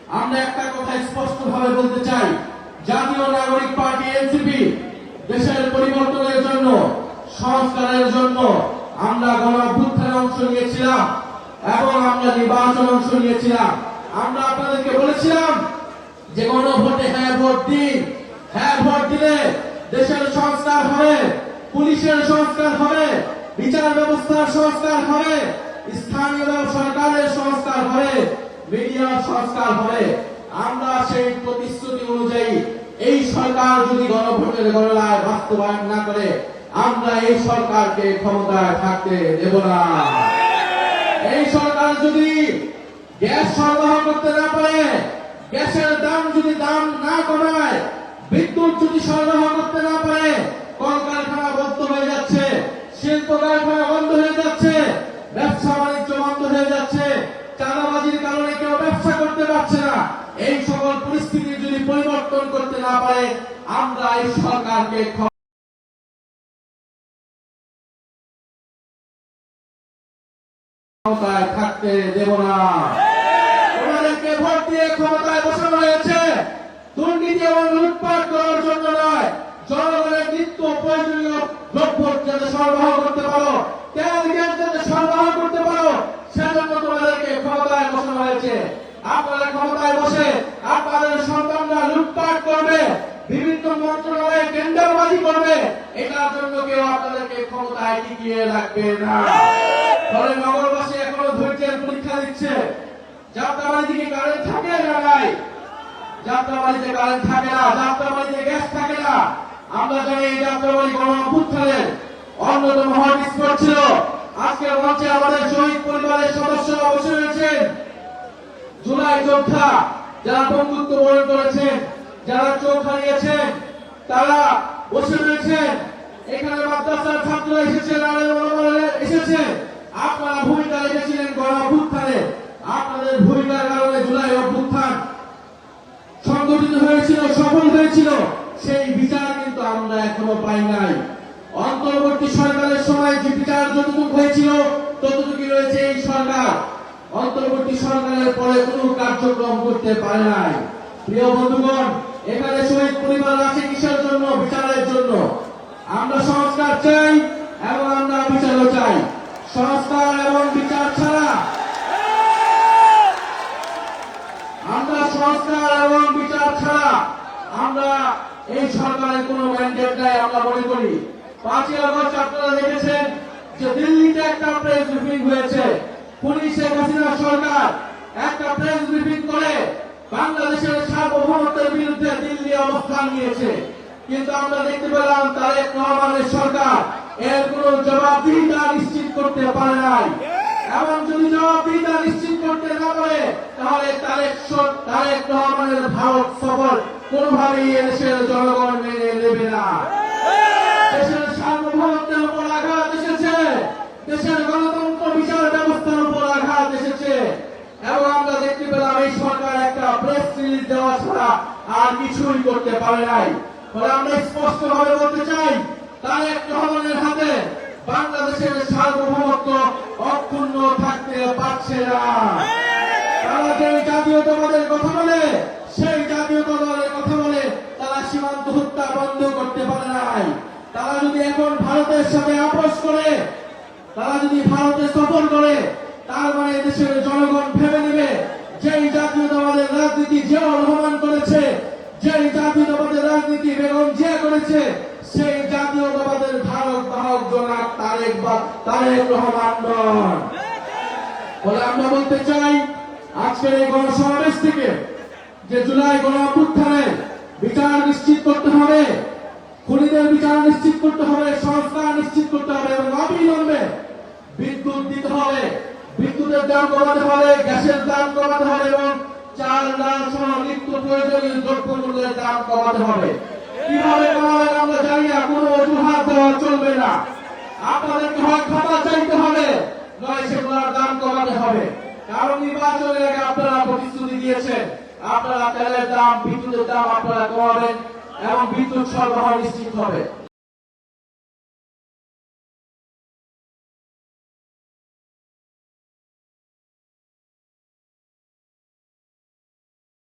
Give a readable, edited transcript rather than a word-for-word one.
আমরা একটা কথা স্পষ্টভাবে বলতে চাই, জাতীয় নাগরিক পার্টি এনসিপি দেশের পরিবর্তনের জন্য, সংস্কারের জন্য আমরা গণঅভ্যুত্থানে অংশ নিয়েছিলাম এবং আমরা নির্বাচনে অংশ নিয়েছিলাম। আমরা আপনাদেরকে বলেছিলাম যে গণভোটে হ্যাঁ ভোট দিন, হ্যাঁ ভোট দিলে দেশের সংস্কার হবে, পুলিশের সংস্কার হবে, বিচার ব্যবস্থার সংস্কার হবে, স্থানীয় সরকারের সংস্কার হবে, মিডিয়ার সংস্কার হবে। আমরা সেই প্রতিশ্রুতি অনুযায়ী এই সরকার যদি গণভোটের গণনায় বাস্তবায়ন না করে, আমরা এই সরকারকে ক্ষমতায় থাকতে দেব না। এই সরকার যদি গ্যাস সরবরাহ করতে না পারে, গ্যাসের দাম যদি দাম না কমায়, বিদ্যুৎ যদি সরবরাহ করতে না পারে, কলকারখানা বন্ধ হয়ে যাচ্ছে, শিল্প কারখানা বন্ধ হয়ে যাচ্ছে, ব্যবসা বাণিজ্য বন্ধ হয়ে যাচ্ছে, চাঁদাবাজির কারণে কেউ ব্যবসা করতে পারছে না। এই সকল পরিস্থিতি যদি পরিবর্তন করতে না পারে, আমরা এই সরকারকে ক্ষমতায় থাকতে দেব না। ওনাদেরকে ভোট দিয়ে ক্ষমতায় বসানো হয়েছে দুর্নীতি এবং লুটপাট করার জন্য নয়, জনগণের নিত্য প্রয়োজনীয় দ্রব্য যাতে সরবরাহ করতে পারো, তেল গ্যাস যাতে সরবরাহ করতে পারো, সেজন্য তোমাদেরকে ক্ষমতায় বসানো হয়েছে। আপনারা ক্ষমতায় বসে আপনাদের সন্তানরা লুটপাট করবে, বিভিন্ন মন্ত্রণালয়ে টেন্ডারবাজি করবে, এটার জন্য কেউ আপনাদেরকে ক্ষমতায় টিকিয়ে রাখবে না। ফলে নগরবাসী এখনো ধৈর্যের পরীক্ষা দিচ্ছে। যাত্রাবাড়িতে কারেন্ট থাকে না? নাই। যাত্রাবাড়িতে কারেন্ট থাকে না, যাত্রাবাড়িতে গ্যাস থাকে না। আমরা জানি এই যাত্রাবাড়ি গণঅভ্যুত্থানের অন্যতম হটস্পট ছিল। আজকে মঞ্চে আমাদের শহীদ পরিবারের সদস্যরা বসে রয়েছেন, জুলাই যোদ্ধা যারা বন্ধুত্ব বরণ করেছেন, যারা চোখ হারিয়েছেন, তারা বসে রয়েছেন। এখানে মাদ্রাসার ছাত্ররা এসেছেন, এসেছে। আপনারা ভূমিকা রেখেছিলেন গণঅভ্যুত্থানে, আপনাদের ভূমিকার কারণে জুলাই অভ্যুত্থান সংগঠিত হয়েছিল, সফল হয়েছিল। সেই বিচার কিন্তু আমরা এখনো পাই নাই। অন্তর্বর্তী সরকারের সময় যে বিচার যতটুকু হয়েছিল ততটুকু রয়েছে এই সরকার। অন্তর্বর্তী সরকারের পরে কোনো কার্যক্রম করতে পারে নাই। প্রিয় বন্ধুগণ, এখানে শহীদ পরিবার আছে কিসের জন্য? বিচারের জন্য। আমরা সংস্কার চাই এবং আমরা বিচারও চাই। সংস্কার এবং বিচার ছাড়া, আমরা সংস্কার এবং বিচার ছাড়া আমরা এই সরকারের কোন ম্যান্ডেট নাই আমরা মনে করি। 5ই আগস্ট আপনারা দেখেছেন যে দিল্লিতে একটা প্রেস ব্রিফিং হয়েছে। পুলিশ শেখ হাসিনা সরকার একটা প্রেস ব্রিফিং করে বাংলাদেশের সার্বভৌমত্বের বিরুদ্ধে দিল্লি অবস্থান নিয়েছে। কিন্তু আমরা দেখতে পেলাম তারেক রহমানের সরকার এর কোন জবাবদিহিতা নিশ্চিত করতে পারে নাই। এবং যদি জবাবদিহিতা নিশ্চিত করতে না পারে, তাহলে তারেক রহমানের ভারত সফর কোনোভাবেই এদেশের জনগণ মেনে নেবে না। দেশের সার্বভৌমত্বের উপর আঘাত এসেছে, দেশের গণতন্ত্র বিচার ব্যবস্থার উপর আঘাত এসেছে। এবং আমরা দেখতে পেলাম এই সরকার একটা প্রেস রিলিজ দেওয়া ছাড়া আর কিছুই করতে পারে নাই। ফলে আমরা স্পষ্টভাবে বলতে চাই, তারেক রহমানের হাতে বাংলাদেশের সার্বভৌমত্ব অক্ষুণ্ণ থাকতে পারছে না। তারা যে জাতীয়তাবাদের কথা বলে, সেই জাতীয়তাবাদের কথা বলে তারা সীমান্ত হত্যা বন্ধ করতে পারে নাই। তারা যদি এখন ভারতের সাথে আপোষ করে, তারা যদি ভারতে সফর করে, তার মানে দেশের জনগণ ভেবে নেবে যেই জাতীয়তাবাদের রাজনীতি জিয়াউর রহমান করেছে, যেই জাতীয়তাবাদের রাজনীতি বেগম জিয়া করেছে, সেই জাতীয়তাবাদের ধারক বাহক জনাব তারেক রহমান নন। বলে আমরা বলতে চাই, আজকের এই গণসমাবেশ থেকে যে জুলাই গণঅভ্যুত্থানের বিচার নিশ্চিত করতে হবে, খুনিদের বিচার নিশ্চিত করতে হবে, সংস্কার নিশ্চিত করতে হবে এবং অবিলম্বে বিদ্যুৎ দিতে হবে, বিদ্যুতের দাম কমাতে হবে, গ্যাসের দাম কমাতে হবে এবং চাল ডাল সহ নিত্য প্রয়োজনীয় দ্রব্যমূল্যের দাম কমাতে হবে। কিভাবে কমাবেন আমরা জানি না, কোনো অজুহাত দেওয়া চলবে না। আপনাদেরকে হয় খাতা চাইতে হবে, নয় সেগুলোর দাম কমাতে হবে। কারণ নির্বাচনের আগে আপনারা প্রতিশ্রুতি দিয়েছেন, আপনারা তেলের দাম, বিদ্যুতের দাম আপনারা কমাবেন এবং বিদ্যুৎ সরবরাহ নিশ্চিত হবে।